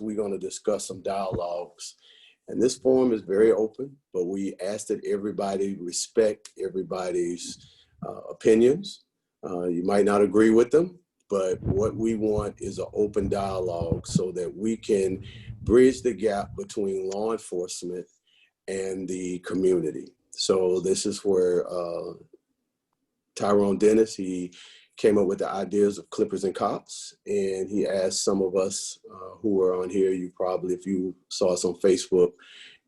we're going to discuss some dialogues. And this forum is very open, but we ask that everybody respect everybody's opinions. You might not agree with them, but what we want is an open dialogue so that we can bridge the gap between law enforcement and the community. So this is where Tyrone Dennis, he came up with the ideas of Clippers and Cops, and he asked some of us who were on here, you probably, if you saw us on Facebook,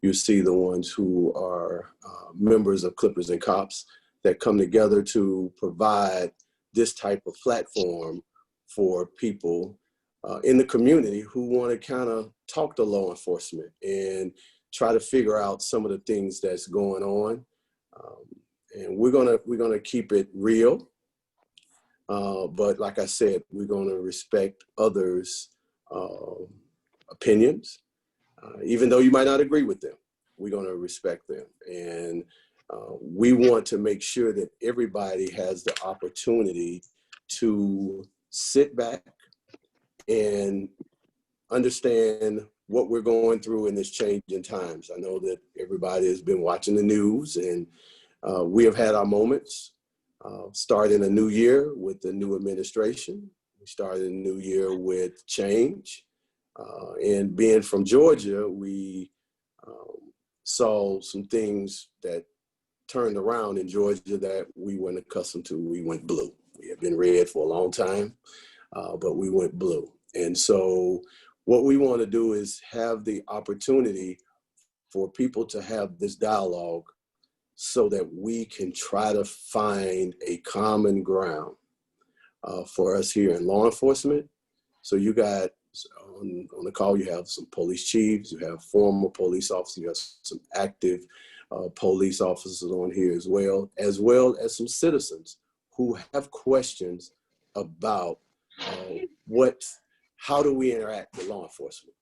you see the ones who are members of Clippers and Cops that come together to provide this type of platform for people in the community who want to kind of talk to law enforcement and try to figure out some of the things that's going on. And we're gonna keep it real. But like I said, we're gonna respect others' opinions. Even though you might not agree with them, we're going to respect them. And we want to make sure that everybody has the opportunity to sit back and understand what we're going through in this changing times. I know that everybody has been watching the news, and we have had our moments, starting a new year with the new administration. We started a new year with change. And being from Georgia, we saw some things that turned around in Georgia that we weren't accustomed to. We went blue. We have been red for a long time, but we went blue. And so what we want to do is have the opportunity for people to have this dialogue so that we can try to find a common ground for us here in law enforcement. So you got on the call, you have some police chiefs, you have former police officers, you have some active police officers on here as well as some citizens who have questions about how do we interact with law enforcement?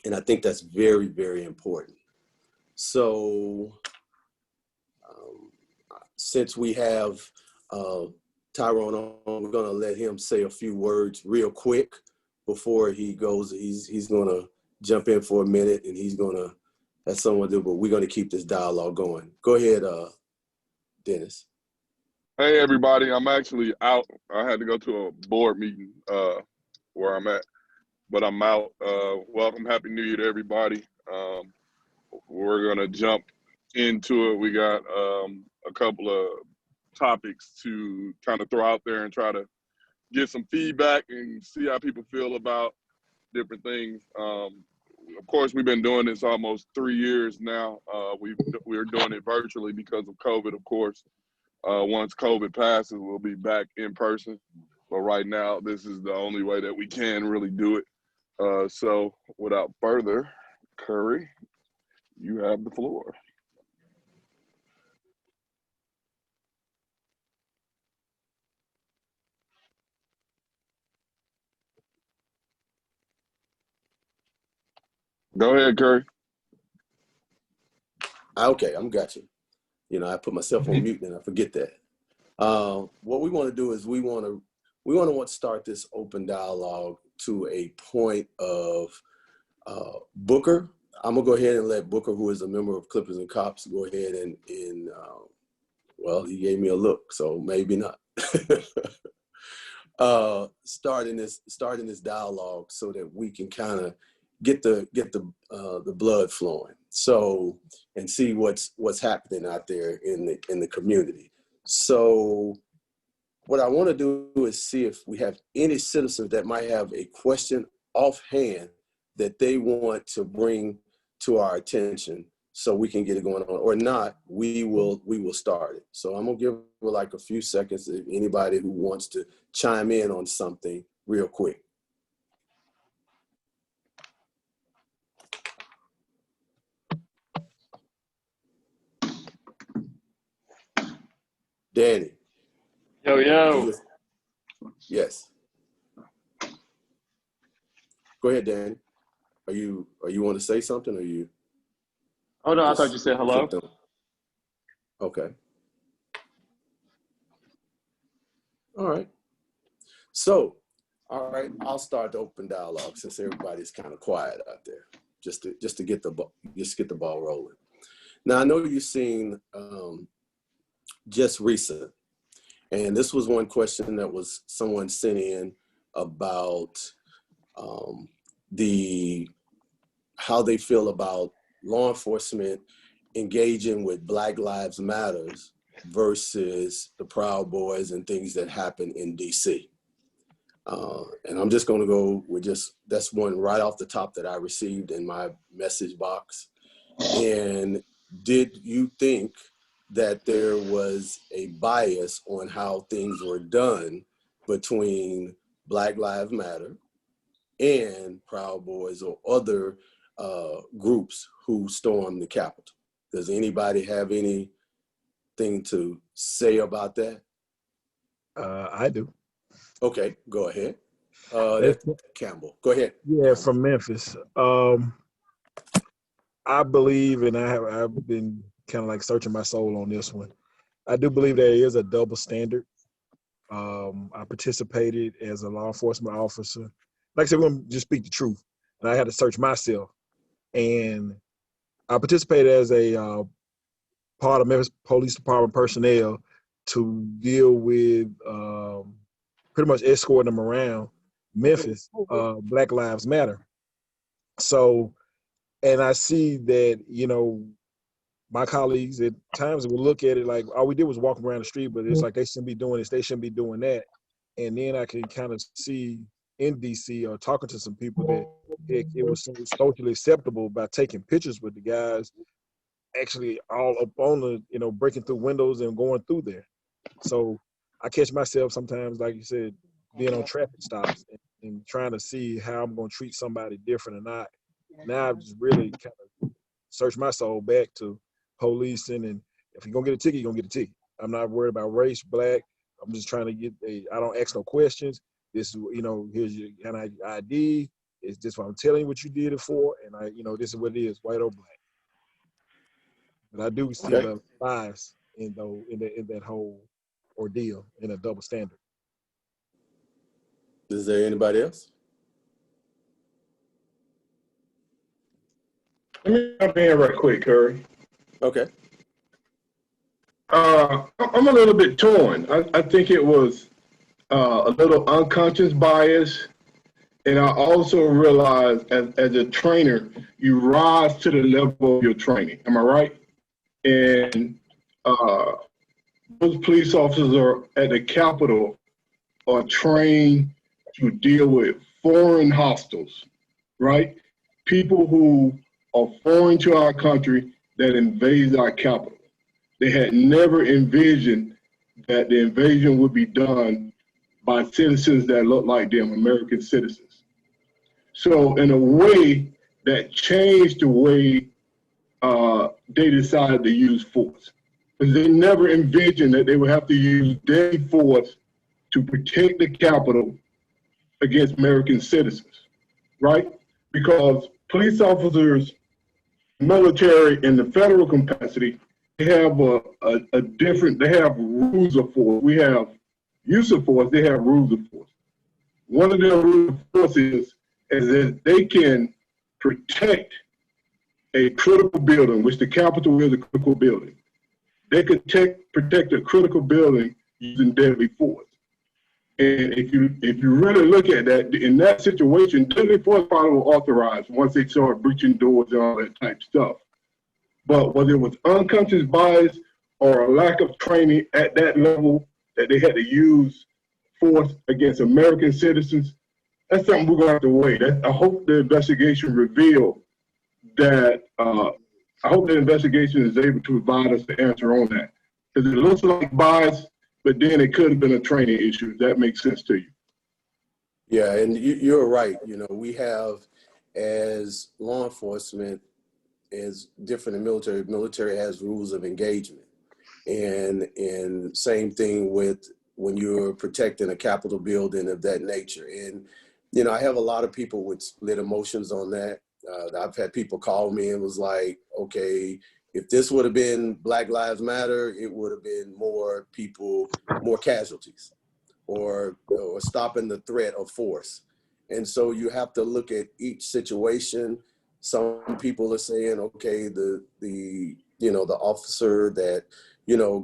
And I think that's very, very important. So since we have Tyrone on, we're gonna let him say a few words real quick before he goes. He's gonna jump in for a minute, and he's gonna, that's something to do, but we're gonna keep this dialogue going. Go ahead, Dennis. Hey everybody, I'm actually out. I had to go to a board meeting where I'm at, but I'm out. Welcome, Happy New Year to everybody. We're gonna jump into it. We got a couple of topics to kind of throw out there and try to get some feedback and see how people feel about different things. Of course, we've been doing this almost 3 years now. We're doing it virtually because of COVID, of course. Once COVID passes, we'll be back in person. But right now, this is the only way that we can really do it. So without further, Curry, you have the floor. Go ahead, Curry. Okay, I'm got you. You know, I put myself on mute and I forget that. What we want to do is we want to start this open dialogue to a point of Booker. I'm gonna go ahead and let Booker, who is a member of Clippers and Cops, go ahead and well, he gave me a look, so maybe not. Starting this dialogue so that we can kind of get the blood flowing. So, and see what's happening out there in the community. So what I want to do is see if we have any citizens that might have a question offhand that they want to bring to our attention so we can get it going on. Or not, we will start it. So I'm gonna give like a few seconds to anybody who wants to chime in on something real quick. Danny. Yo. Yes. Go ahead, Danny. Are you want to say something, or you? Oh no, I thought you said hello. Okay. All right. So All right, I'll start the open dialogue since everybody's kind of quiet out there, just to get the ball rolling. Now I know you've seen just recent, and this was one question that was someone sent in about how they feel about law enforcement engaging with Black Lives Matters versus the Proud Boys and things that happen in DC. And I'm just going to go with that's one right off the top that I received in my message box. And did you think that there was a bias on how things were done between Black Lives Matter and Proud Boys or other groups who stormed the Capitol? Does anybody have anything to say about that? I do. Okay, go ahead. That's Campbell. Go ahead. Yeah, from Memphis. I believe, and I've been kind of like searching my soul on this one. I do believe there is a double standard. I participated as a law enforcement officer. Like I said, we're going to just speak the truth. And I had to search myself. And I participated as a part of Memphis Police Department personnel to deal with pretty much escorting them around Memphis, Black Lives Matter. So, and I see that, you know, my colleagues at times will look at it like all we did was walk around the street, but it's like they shouldn't be doing this, they shouldn't be doing that. And then I can kind of see in DC or talking to some people that it was socially acceptable by taking pictures with the guys actually all up on the, you know, breaking through windows and going through there. So I catch myself sometimes, like you said, being on traffic stops and trying to see how I'm going to treat somebody different or not. Now I've just really kind of searched my soul back to policing, and if you're going to get a ticket, you're going to get a ticket. I'm not worried about race, black. I'm just trying to get I don't ask no questions. This is, you know, here's your ID. It's just what I'm telling you what you did it for, and you know, this is what it is, white or black. But I do see a bias in that whole ordeal, in a double standard. Is there anybody else? Let me jump in right quick, Curry. Okay. I'm a little bit torn. I think it was a little unconscious bias. And I also realized as a trainer, you rise to the level of your training. Am I right? And those police officers are at the Capitol are trained to deal with foreign hostiles, right? People who are foreign to our country that invade our capital. They had never envisioned that the invasion would be done by citizens that look like them, American citizens. So in a way, that changed the way they decided to use force. Because they never envisioned that they would have to use deadly force to protect the Capitol against American citizens, right? Because police officers, military, in the federal capacity, they have they have rules of force. We have use of force, they have rules of force. One of their rules of force is that they can protect a critical building, which the Capitol is a critical building. They could protect a critical building using deadly force. And if you really look at that, in that situation, deadly force probably will authorize once they start breaching doors and all that type of stuff. But whether it was unconscious bias or a lack of training at that level that they had to use force against American citizens, that's something we're going to have to wait. I hope the investigation revealed that. I hope the investigation is able to provide us the answer on that. Because it looks like bias, but then it could have been a training issue. If that makes sense to you. Yeah, and you're right. You know, we have, as law enforcement, is different in military. Military has rules of engagement, and same thing with when you're protecting a Capitol building of that nature. And you know, I have a lot of people with split emotions on that. I've had people call me and was like, okay, if this would have been Black Lives Matter, it would have been more people, more casualties. or stopping the threat of force. And so you have to look at each situation. Some people are saying, okay, the officer that,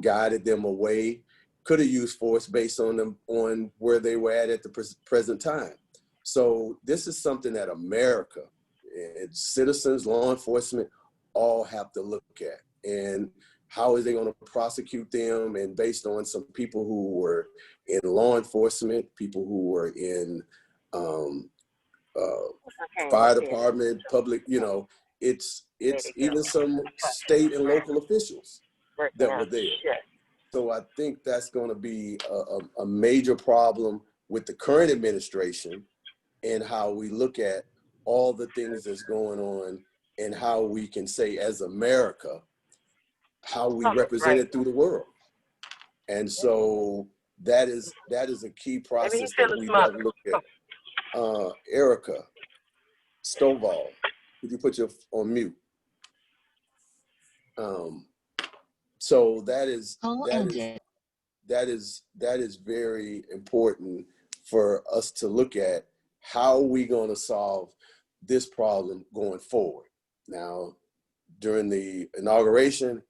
guided them away could have used force based on where they were at the present time. So this is something that America, citizens, law enforcement, all have to look at. And how is they going to prosecute them? And based on some people who were in law enforcement, people who were in fire department, public, it's even some state and local officials that were there. So I think that's going to be a major problem with the current administration and how we look at all the things that's going on and how we can say as America, how we represent it through the world. And so that is a key process that we got to look at. Erica Stovall, could you put your on mute? So that is very important for us to look at how we going to solve this problem going forward. Now, during the inauguration,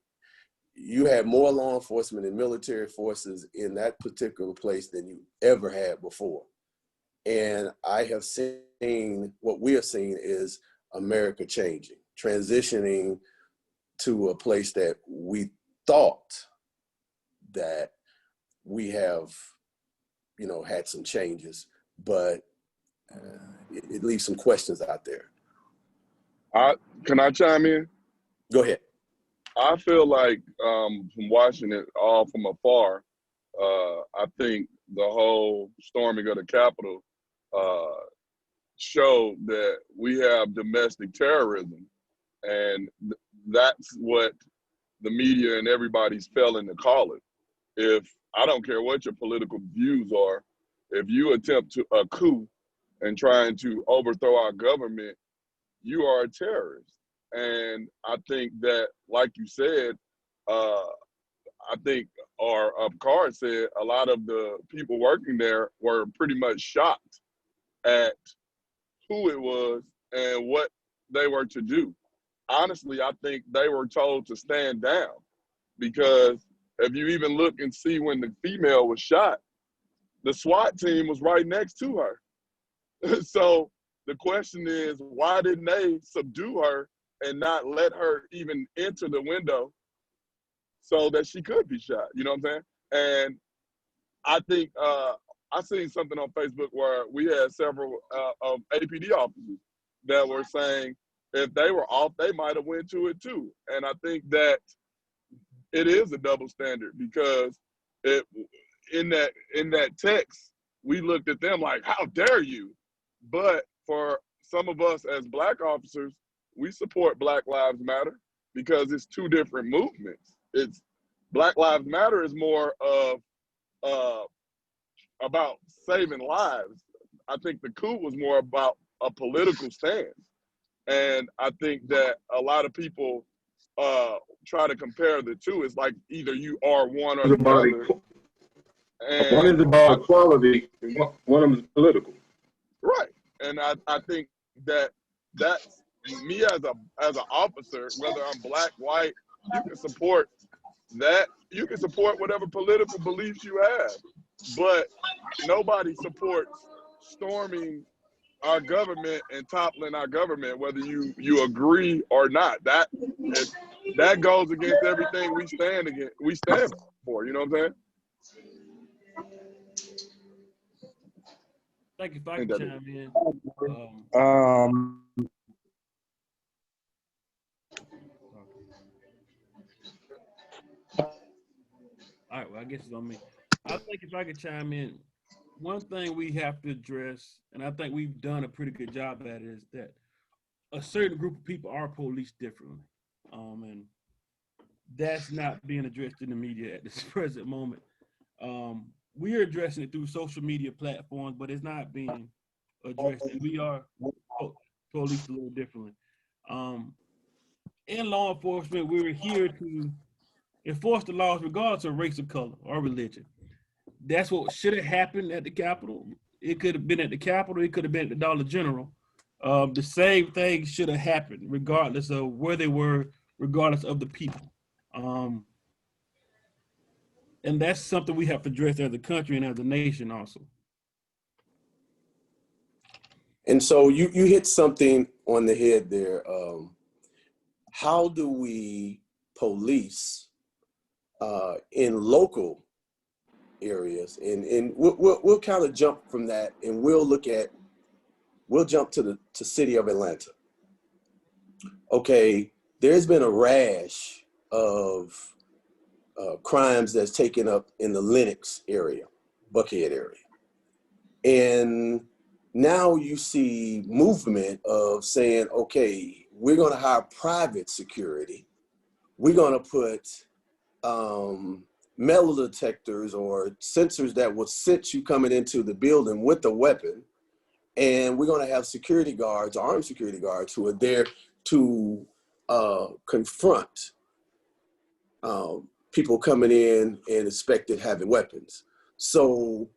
you had more law enforcement and military forces in that particular place than you ever had before. And I have seen, what we have seen is America changing, transitioning to a place that we thought that we have, had some changes, but it leaves some questions out there. Can I chime in? Go ahead. I feel like from watching it all from afar, I think the whole storming of the Capitol showed that we have domestic terrorism, and that's what the media and everybody's failing to call it. If I don't care what your political views are, if you attempt a coup and trying to overthrow our government, you are a terrorist. And I think that, like you said, I think, or Card said, a lot of the people working there were pretty much shocked at who it was and what they were to do. Honestly, I think they were told to stand down, because if you even look and see when the female was shot, the SWAT team was right next to her. So the question is, why didn't they subdue her and not let her even enter the window so that she could be shot? You know what I'm saying? And I think I seen something on Facebook where we had several of APD officers that were saying if they were off, they might have went to it too. And I think that it is a double standard, because in that text, we looked at them like, how dare you? But for some of us as Black officers, we support Black Lives Matter because it's two different movements. It's Black Lives Matter is more of about saving lives. I think the coup was more about a political stance. And I think that a lot of people try to compare the two. It's like either you are one or the other. And one is about equality, one of them is political. Right. And I think that that's me as an officer, whether I'm Black, white, you can support that. You can support whatever political beliefs you have. But nobody supports storming our government and toppling our government, whether you agree or not. That goes against everything we stand for. You know what I'm saying? Thank you. If I can chime in. All right, well, I guess it's on me. I think if I could chime in, one thing we have to address, and I think we've done a pretty good job at it, is that a certain group of people are policed differently. And that's not being addressed in the media at this present moment. We are addressing it through social media platforms, but it's not being addressed. And we are policed a little differently. In law enforcement, we're here to enforce the laws regardless of race or color or religion. that's what should have happened at the Capitol. It could have been at the Capitol. It could have been at the Dollar General. The same thing should have happened, regardless of where they were, regardless of the people. And that's something we have to address as a country and as a nation also. And so you hit something on the head there. How do we police in local areas? And we'll kind of jump from that, and we'll jump to the city of Atlanta. Okay, there's been a rash of crimes that's taken up in the Lenox area, Buckhead area. And now you see movement of saying, okay, we're going to hire private security. We're going to put metal detectors or sensors that will sense you coming into the building with a weapon. And we're going to have security guards, armed security guards, who are there to confront people coming in and expected having weapons. So,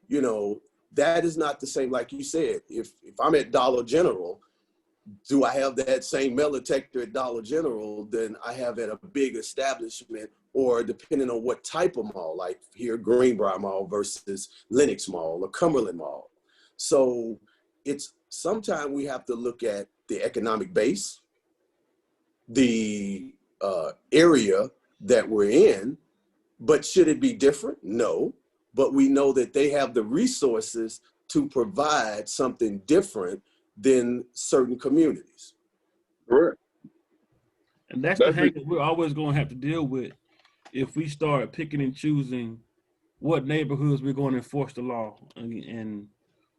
you know, that is not the same, like you said. If I'm at Dollar General, do I have that same metal detector at Dollar General than I have at a big establishment, or depending on what type of mall, like here, Greenbrier Mall versus Lenox Mall or Cumberland Mall. So it's sometimes we have to look at the economic base, the area that we're in, but should it be different? No, but we know that they have the resources to provide something different than certain communities. Correct. And that's the hang that we're always going to have to deal with if we start picking and choosing what neighborhoods we're going to enforce the law and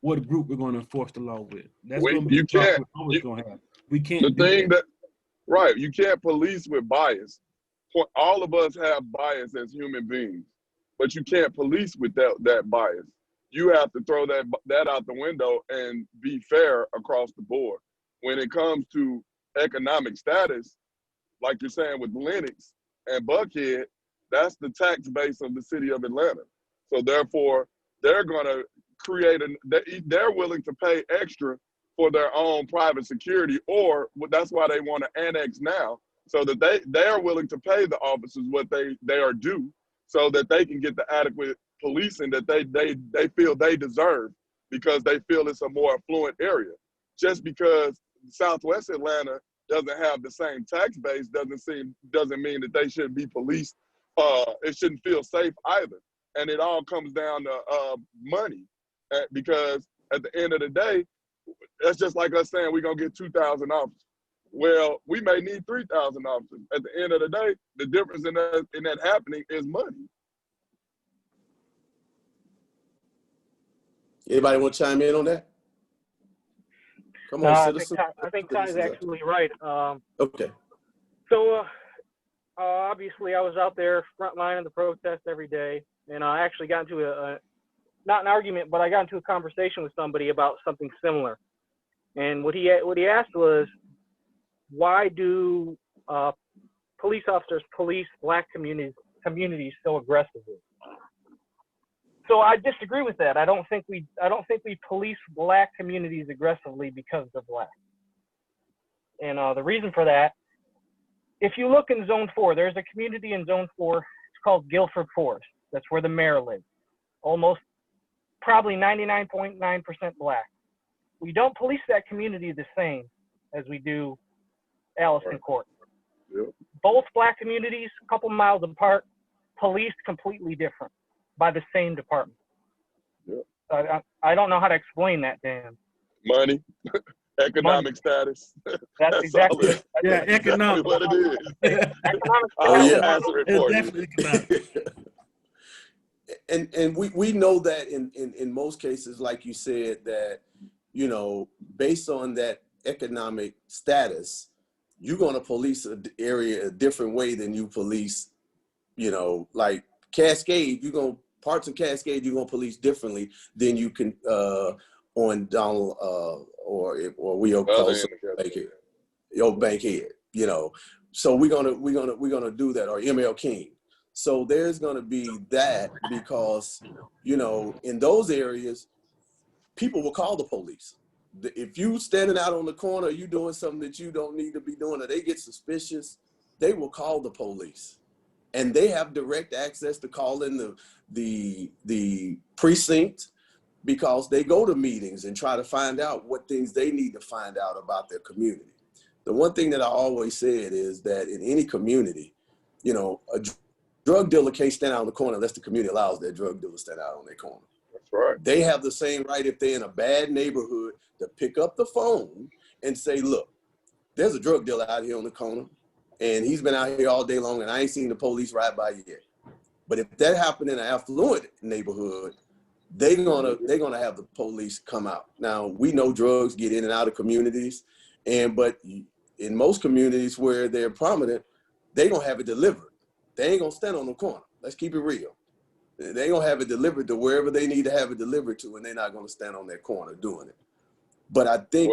what group we're going to enforce the law with. That's going to be the problem we're always going to have. We can't the thing that, right, you can't police with bias. All of us have bias as human beings, but you can't police with that bias. You have to throw that out the window and be fair across the board. When it comes to economic status, like you're saying with Lenox and Buckhead, that's the tax base of the city of Atlanta. So therefore, they're going to create they're willing to pay extra for their own private security, or that's why they want to annex now, so that they are willing to pay the officers what they are due, so that they can get the adequate policing that they feel they deserve, because they feel it's a more affluent area. Just because Southwest Atlanta doesn't have the same tax base doesn't mean that they shouldn't be policed. It shouldn't feel safe either. And it all comes down to money, because at the end of the day, that's just like us saying we're gonna get 2,000 officers. Well, we may need 3,000 officers. At the end of the day, the difference in that happening is money. Anybody want to chime in on that? Come on, citizen. I think Ty is actually right. Okay. So obviously I was out there front line of the protest every day, and I actually got into not an argument, but I got into a conversation with somebody about something similar. And what he asked was, why do police officers police Black communities so aggressively? So I disagree with that. I don't think we police Black communities aggressively because they're Black. And the reason for that, if you look in Zone 4, there's a community in Zone 4. It's called Guilford Forest. That's where the mayor lives. Almost, probably 99.9% Black. We don't police that community the same as we do Allison Court. Yep. Both Black communities, a couple miles apart, policed completely different by the same department. Yep. I don't know how to explain that, Dan. Money, economic status. That's exactly it. Yeah, economic. What it is. Economic It's definitely economic. And we know that in most cases, like you said, that, you know, based on that economic status, you're going to police an area a different way than you police, you know, like Cascade, parts of Cascade, you're going to police differently than you can on Donald or we'll call Bankhead, you know. So we're gonna do that, or ML King. So there's going to be that because, you know, in those areas, people will call the police. If you standing out on the corner, you doing something that you don't need to be doing, or they get suspicious, they will call the police. And they have direct access to call in the precinct, because they go to meetings and try to find out what things they need to find out about their community. The one thing that I always said is that in any community, you know, a drug dealer can't stand out on the corner unless the community allows their drug dealer to stand out on their corner. That's right. They have the same right, if they're in a bad neighborhood, to pick up the phone and say, look, there's a drug dealer out here on the corner, and he's been out here all day long, and I ain't seen the police ride by yet. But if that happened in an affluent neighborhood, they're gonna have the police come out. Now, we know drugs get in and out of communities, but in most communities where they're prominent, they gonna have it delivered. They ain't gonna stand on the corner. Let's keep it real. They ain't gonna have it delivered to wherever they need to have it delivered to, and they're not gonna stand on their corner doing it. But I think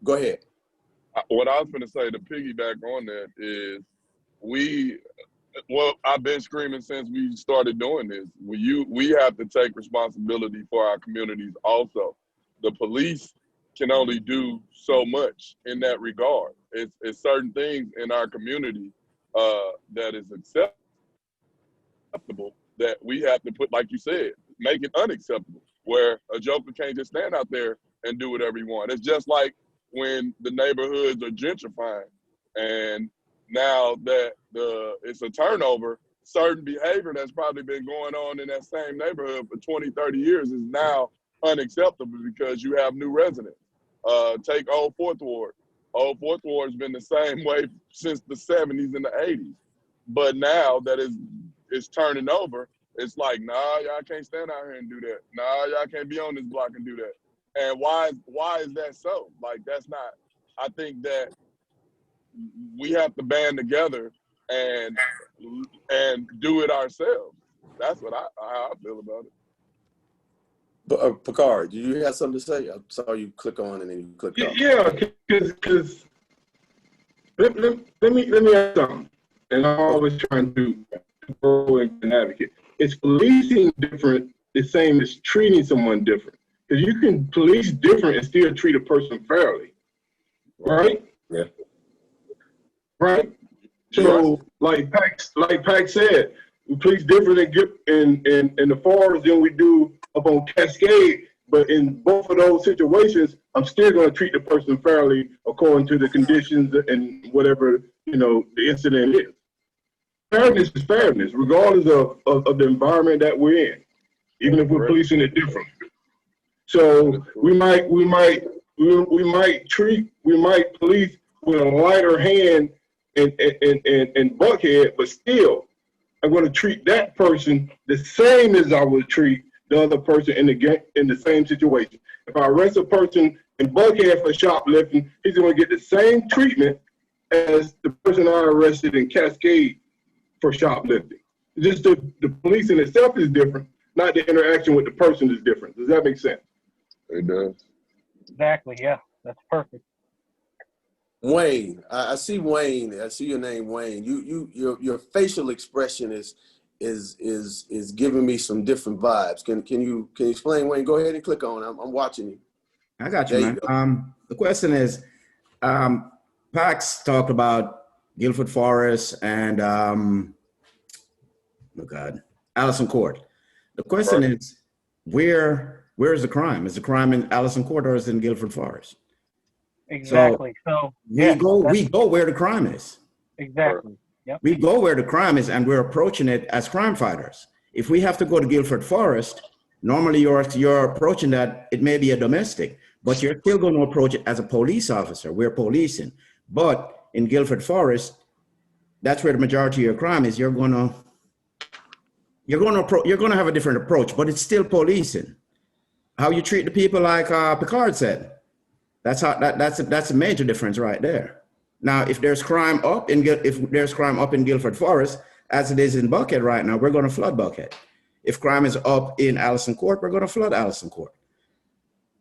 go ahead. What I was going to say to piggyback on that is I've been screaming since we started doing this. We have to take responsibility for our communities also. The police can only do so much in that regard. It's certain things in our community that is acceptable that we have to put, like you said, make it unacceptable, where a joker can't just stand out there and do whatever he wants. It's just like when the neighborhoods are gentrifying, and now that it's a turnover, certain behavior that's probably been going on in that same neighborhood for 20, 30 years is now unacceptable because you have new residents. Take Old Fourth Ward. Old Fourth Ward has been the same way since the 70s and the 80s. But now that it's turning over, it's like, nah, y'all can't stand out here and do that. Nah, y'all can't be on this block and do that. And why is that so? Like, that's not, I think that we have to band together and do it ourselves. That's what how I feel about it. But Picard, do you have something to say? I saw you click on and then you clicked off. Yeah, because let me ask something. And I'm always trying to grow and advocate. Is policing different the same as treating someone different? Because you can police different and still treat a person fairly, right? Yeah. Right. So, like Pac said, we police different in the forest than we do up on Cascade. But in both of those situations, I'm still going to treat the person fairly according to the conditions and whatever the incident is. Fairness is fairness, regardless of the environment that we're in, even if we're policing it different. So we might police with a lighter hand in Buckhead, but still, I'm going to treat that person the same as I would treat the other person in the same situation. If I arrest a person in Buckhead for shoplifting, he's going to get the same treatment as the person I arrested in Cascade for shoplifting. Just the policing itself is different, not the interaction with the person is different. Does that make sense? It does. Exactly. Yeah, that's perfect. Wayne, I see Wayne. I see your name, Wayne. Your facial expression is giving me some different vibes. Can you explain, Wayne? Go ahead and click on. I'm watching you. I got you, man. The question is, Pax talked about Guilford Forest and Allison Court. The question is, where is the crime? Is the crime in Allison Court or is it in Guilford Forest? Exactly. So we go where the crime is. Exactly. Yep. We go where the crime is, and we're approaching it as crime fighters. If we have to go to Guilford Forest, normally you're approaching that. It may be a domestic, but you're still going to approach it as a police officer. We're policing, but in Guilford Forest, that's where the majority of your crime is. You're going to have a different approach, but it's still policing. How you treat the people, like Picard said. That's a major difference right there. Now, if there's crime up in Guilford Forest, as it is in Buckhead right now, we're going to flood Buckhead. If crime is up in Allison Court, we're going to flood Allison Court.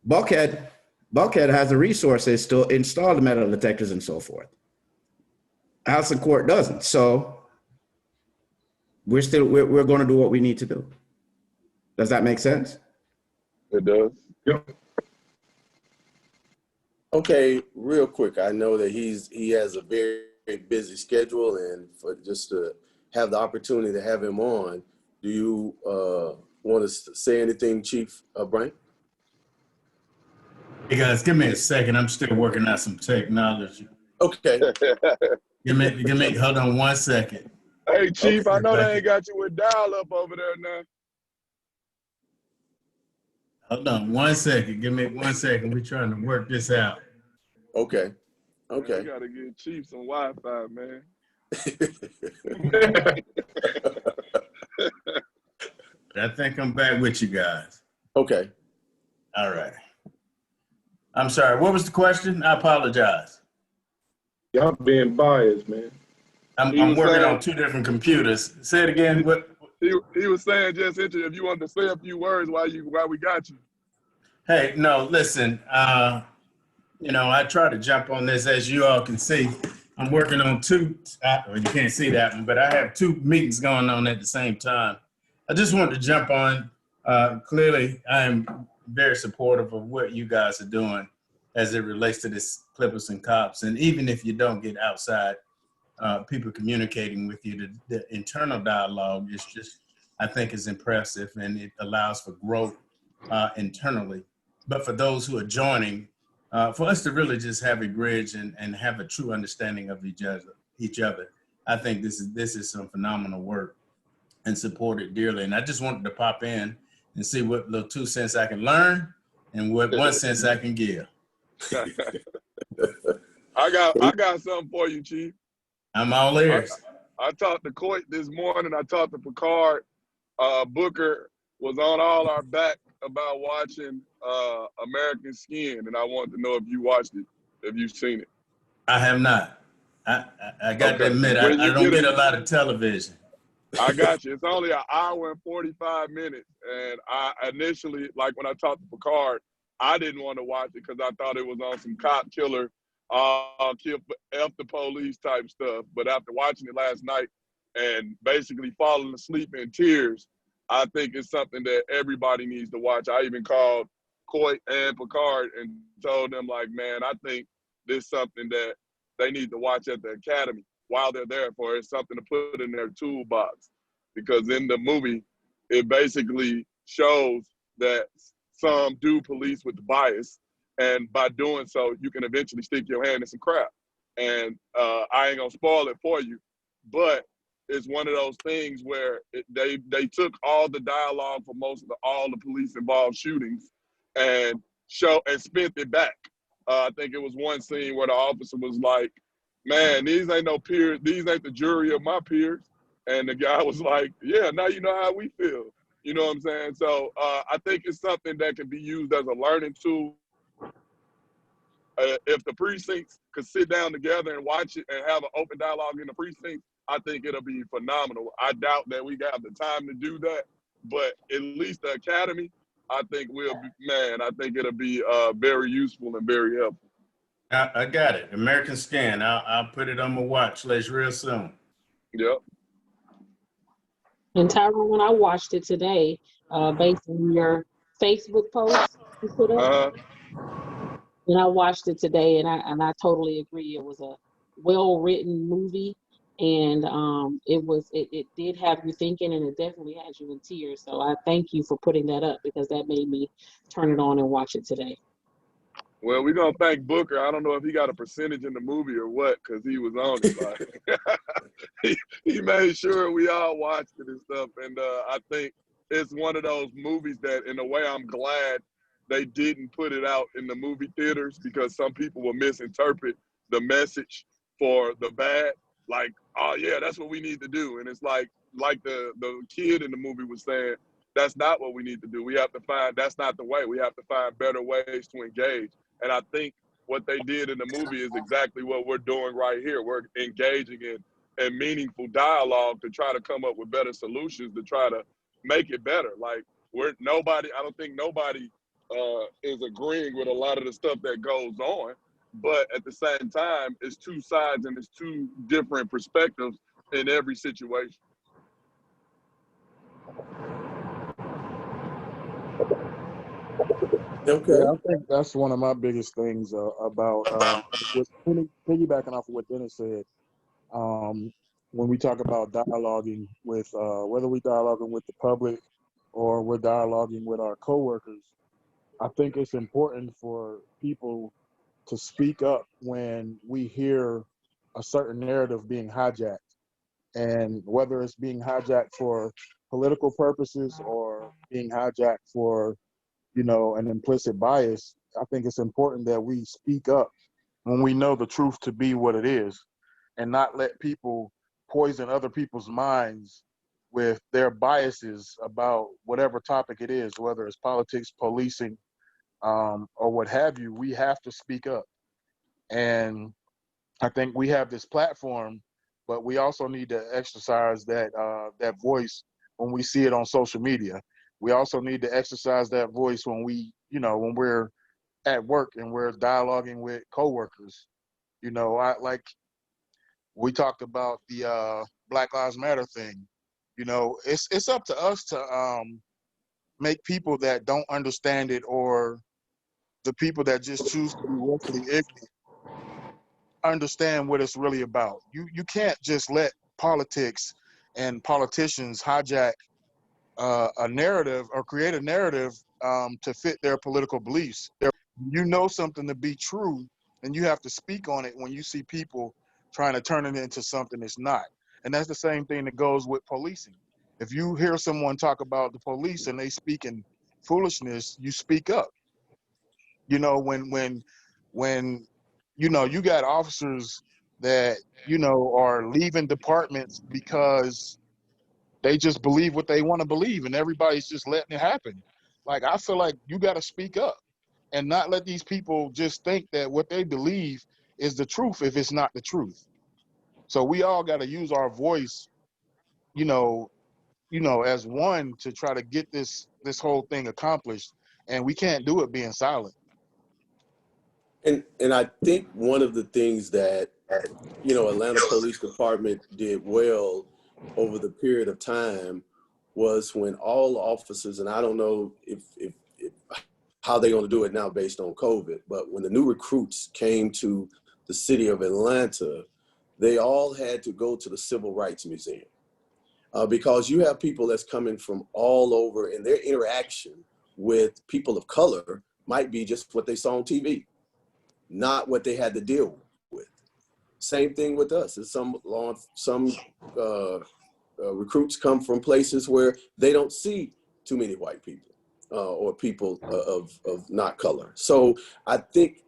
Buckhead has the resources to install the metal detectors and so forth. Allison Court doesn't. So we're going to do what we need to do. Does that make sense? It does. Yep. Okay, real quick. I know that he has a very, very busy schedule, and for just to have the opportunity to have him on, do you want to say anything, Chief Brian? Hey guys, give me a second. I'm still working out some technology. Okay. Give me, hold on 1 second. Hey, Chief, Okay, I know thank they ain't got you with dial up over there now. Hold on 1 second. Give me 1 second. We're trying to work this out. Okay. Man, Okay. you gotta give Chief some Wi-Fi, man. I think I'm back with you guys. Okay. All right. I'm sorry. What was the question? I apologize. Y'all being biased, man. I'm He was working saying- on 2 different computers. Say it again. What? He was saying just if you wanted to say a few words while we got you. Hey, no, listen. I try to jump on this, as you all can see. I'm working on 2. Well, you can't see that one, but I have 2 meetings going on at the same time. I just wanted to jump on. Clearly, I am very supportive of what you guys are doing as it relates to this Clippers and Cops. And even if you don't get outside people communicating with you, the internal dialogue is just, I think, is impressive, and it allows for growth internally. But for those who are joining, for us to really just have a bridge and have a true understanding of each other, I think this is some phenomenal work, and support it dearly. And I just wanted to pop in and see what little 2 cents I can learn and what 1 cent I can give. I got something for you, Chief. I'm all ears. I talked to Coit this morning. I talked to Picard. Booker was on all our back about watching American Skin, and I wanted to know if you watched it, if you've seen it. I have not. I got to Okay. admit, When I you don't get get a lot of television. I got you. It's only an hour and 45 minutes. And I initially, like when I talked to Picard, I didn't want to watch it because I thought it was on some cop killer, kill F the police type stuff. But after watching it last night and basically falling asleep in tears, I think it's something that everybody needs to watch. I even called Coit and Picard and told them, like, man, I think this is something that they need to watch at the academy while they're there for. It's something to put in their toolbox, because in the movie, it basically shows that some do police with bias, and by doing so, you can eventually stick your hand in some crap. And I ain't gonna spoil it for you, but it's one of those things where they took all the dialogue for all the police involved shootings and spent it back. I think it was one scene where the officer was like, man, these ain't no peers. These ain't the jury of my peers. And the guy was like, yeah, now you know how we feel. You know what I'm saying? So I think it's something that can be used as a learning tool. If the precincts could sit down together and watch it and have an open dialogue in the precincts, I think it'll be phenomenal. I doubt that we got the time to do that, but at least the academy, I think I think it'll be very useful and very helpful. I got it. American Scan. I'll put it on my watch list real soon. Yep. And Tyrone, when I watched it today, based on your Facebook post you put up, and I watched it today, and I totally agree. It was a well-written movie, and it did have you thinking, and it definitely had you in tears. So I thank you for putting that up, because that made me turn it on and watch it today. Well, we're going to thank Booker. I don't know if he got a percentage in the movie or what, because he was on it. Like, he made sure we all watched it and stuff. And I think it's one of those movies that, in a way, I'm glad they didn't put it out in the movie theaters, because some people will misinterpret the message for the bad. Like, oh, yeah, that's what we need to do. And it's like the kid in the movie was saying, that's not what we need to do. We have to find, that's not the way. We have to find better ways to engage. And I think what they did in the movie is exactly what we're doing right here. We're engaging in meaningful dialogue to try to come up with better solutions, to try to make it better. Like, I don't think nobody is agreeing with a lot of the stuff that goes on. But at the same time, it's two sides and it's two different perspectives in every situation. Okay. Yeah, I think that's one of my biggest things about piggybacking off of what Dennis said. When we talk about dialoguing with, whether we're dialoguing with the public or we're dialoguing with our coworkers, I think it's important for people to speak up when we hear a certain narrative being hijacked. And whether it's being hijacked for political purposes or being hijacked for, an implicit bias, I think it's important that we speak up when we know the truth to be what it is and not let people poison other people's minds with their biases about whatever topic it is, whether it's politics, policing, or what have you. We have to speak up. And I think we have this platform, but we also need to exercise that voice when we see it on social media. We also need to exercise that voice when when we're at work and we're dialoguing with coworkers. We talked about the Black Lives Matter thing. It's up to us to make people that don't understand it, or the people that just choose to be willfully ignorant, understand what it's really about. You can't just let politics and politicians hijack a narrative or create a narrative to fit their political beliefs. You know something to be true, and you have to speak on it when you see people trying to turn it into something it's not. And that's the same thing that goes with policing. If you hear someone talk about the police and they speak in foolishness, you speak up. When you got officers that are leaving departments because they just believe what they want to believe and everybody's just letting it happen. Like, I feel like you got to speak up and not let these people just think that what they believe is the truth if it's not the truth. So we all got to use our voice, as one to try to get this whole thing accomplished. And we can't do it being silent. And I think one of the things that, Atlanta Police Department did well over the period of time was when all officers, and I don't know if how they're going to do it now based on COVID, but when the new recruits came to the city of Atlanta, they all had to go to the Civil Rights Museum because you have people that's coming from all over, and their interaction with people of color might be just what they saw on TV, not what they had to deal with. Same thing with us. Some recruits come from places where they don't see too many white people or people of not color. So I think,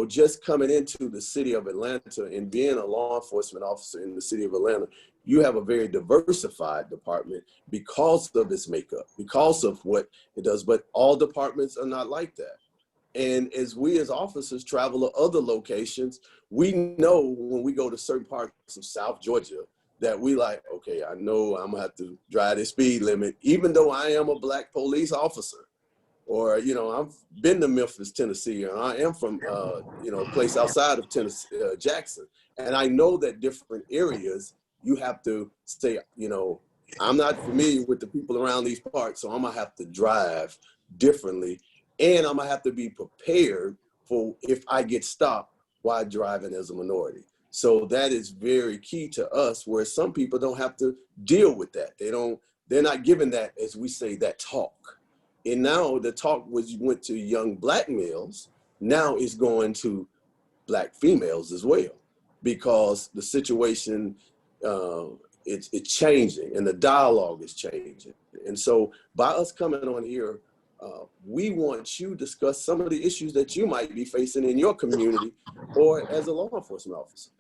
just coming into the city of Atlanta and being a law enforcement officer in the city of Atlanta, you have a very diversified department because of its makeup, because of what it does. But all departments are not like that. And as we as officers travel to other locations, we know when we go to certain parts of South Georgia that we like, okay, I know I'm gonna have to drive the speed limit, even though I am a Black police officer. Or, I've been to Memphis, Tennessee, and I am from, a place outside of Tennessee, Jackson. And I know that different areas, you have to say, I'm not familiar with the people around these parts, so I'm gonna have to drive differently. And I'm gonna have to be prepared for if I get stopped while driving as a minority. So that is very key to us, where some people don't have to deal with that. They're not given that, as we say, that talk. And now the talk went to young Black males, now it's going to Black females as well, because the situation, it's changing and the dialogue is changing. And so by us coming on here, we want you to discuss some of the issues that you might be facing in your community or as a law enforcement officer.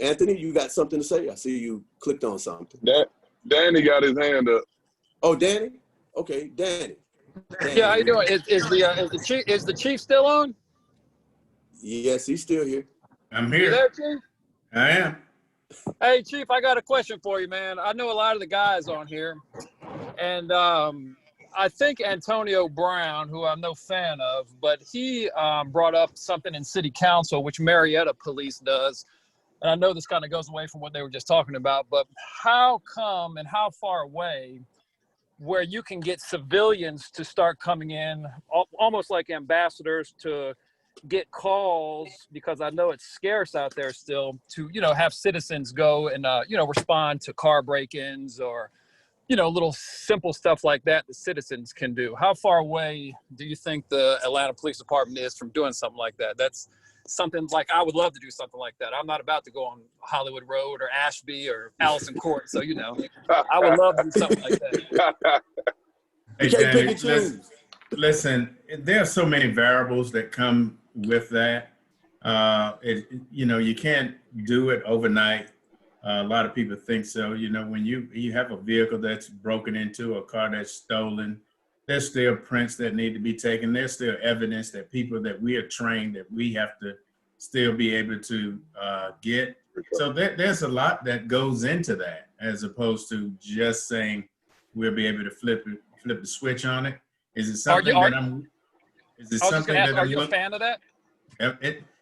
Anthony, you got something to say? I see you clicked on something. Danny got his hand up. Oh, Danny? Okay, Danny. Yeah, how you doing? Is the chief still on? Yes, he's still here. I'm You here. there, Chief? I am. Hey, Chief, I got a question for you, man. I know a lot of the guys on here, and I think Antonio Brown, who I'm no fan of, but he brought up something in City Council, which Marietta Police does. And I know this kind of goes away from what they were just talking about, but how come and how far away where you can get civilians to start coming in, almost like ambassadors, to get calls, because I know it's scarce out there still, to, you know, have citizens go and, you know, respond to car break-ins or, you know, little simple stuff like that the citizens can do. How far away do you think the Atlanta Police Department is from doing something like that? That's something like, I would love to do something like that. I'm not about to go on Hollywood Road or Ashby or Allison Court. So, you know, I would love to do something like that. Hey, Danny, listen, there are so many variables that come with that. You know, you can't do it overnight. A lot of people think so. You know, when you have a vehicle that's broken into, a car that's stolen, there's still prints that need to be taken. There's still evidence that people that we are trained that we have to still be able to get. So there's a lot that goes into that, as opposed to just saying we'll be able to flip the switch on it. Is it something that I'm? Is it something that are you a fan of that?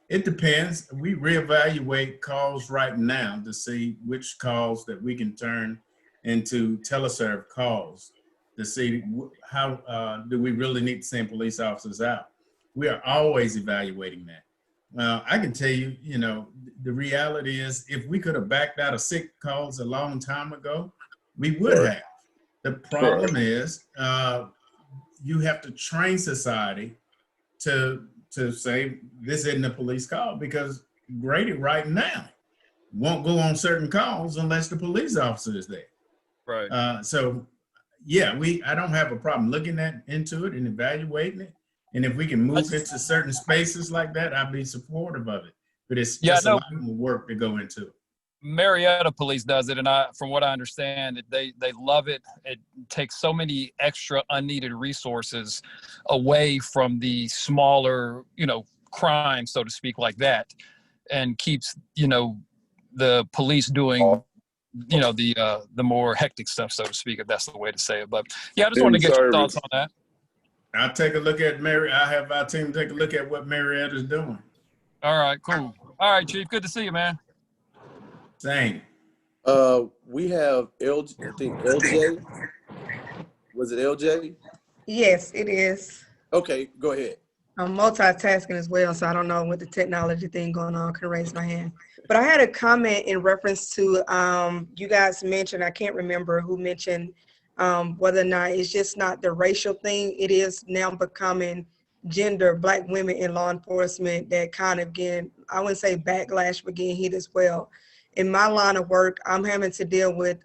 It depends. We reevaluate calls right now to see which calls that we can turn into teleserve calls, to see how do we really need to send police officers out. We are always evaluating that. I can tell you, you know, the reality is if we could have backed out of sick calls a long time ago, we would have. The problem is you have to train society to say this isn't a police call, because Grady right now won't go on certain calls unless the police officer is there. Right. So yeah, I don't have a problem looking into it and evaluating it. And if we can move into certain spaces like that, I'd be supportive of it. But it's just a lot more work to go into it. Marietta Police does it, and from what I understand, they love it. It takes so many extra unneeded resources away from the smaller, you know, crimes, so to speak, like that, and keeps, you know, the police doing, you know, the more hectic stuff, so to speak, if that's the way to say it. But yeah, I just want to get your thoughts on that. I'll take a look at I have our team take a look at what Marietta's doing. All right, cool. All right, Chief, good to see you, man. Same. We have I think LJ. Was it LJ? Yes, it is. Okay, go ahead. I'm multitasking as well, so I don't know what the technology thing going on. I can raise my hand. But I had a comment in reference to you guys mentioned, I can't remember who mentioned whether or not it's just not the racial thing. It is now becoming gender, Black women in law enforcement that kind of getting, I wouldn't say backlash, but getting hit as well. In my line of work, I'm having to deal with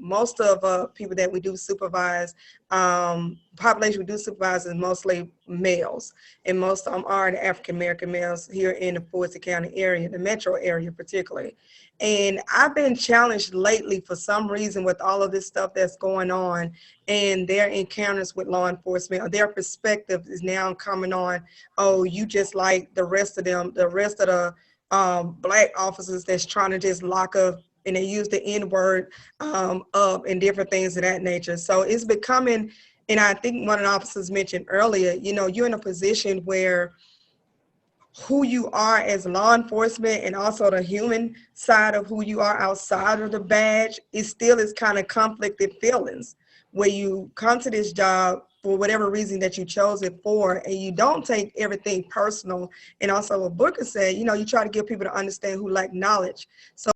most of people that we do supervise, population we do supervise is mostly males, and most of them are the African-American males here in the Fulton County area, the metro area particularly. And I've been challenged lately for some reason with all of this stuff that's going on, and their encounters with law enforcement, or their perspective is now coming on, oh, you just like the rest of them, the rest of the Black officers that's trying to just lock up, and they use the N-word up and different things of that nature. So it's becoming, and I think one of the officers mentioned earlier, you know, you're in a position where who you are as law enforcement and also the human side of who you are outside of the badge, it still is kind of conflicted feelings, where you come to this job for whatever reason that you chose it for, and you don't take everything personal. And also what Booker said, you know, you try to get people to understand who lack knowledge. So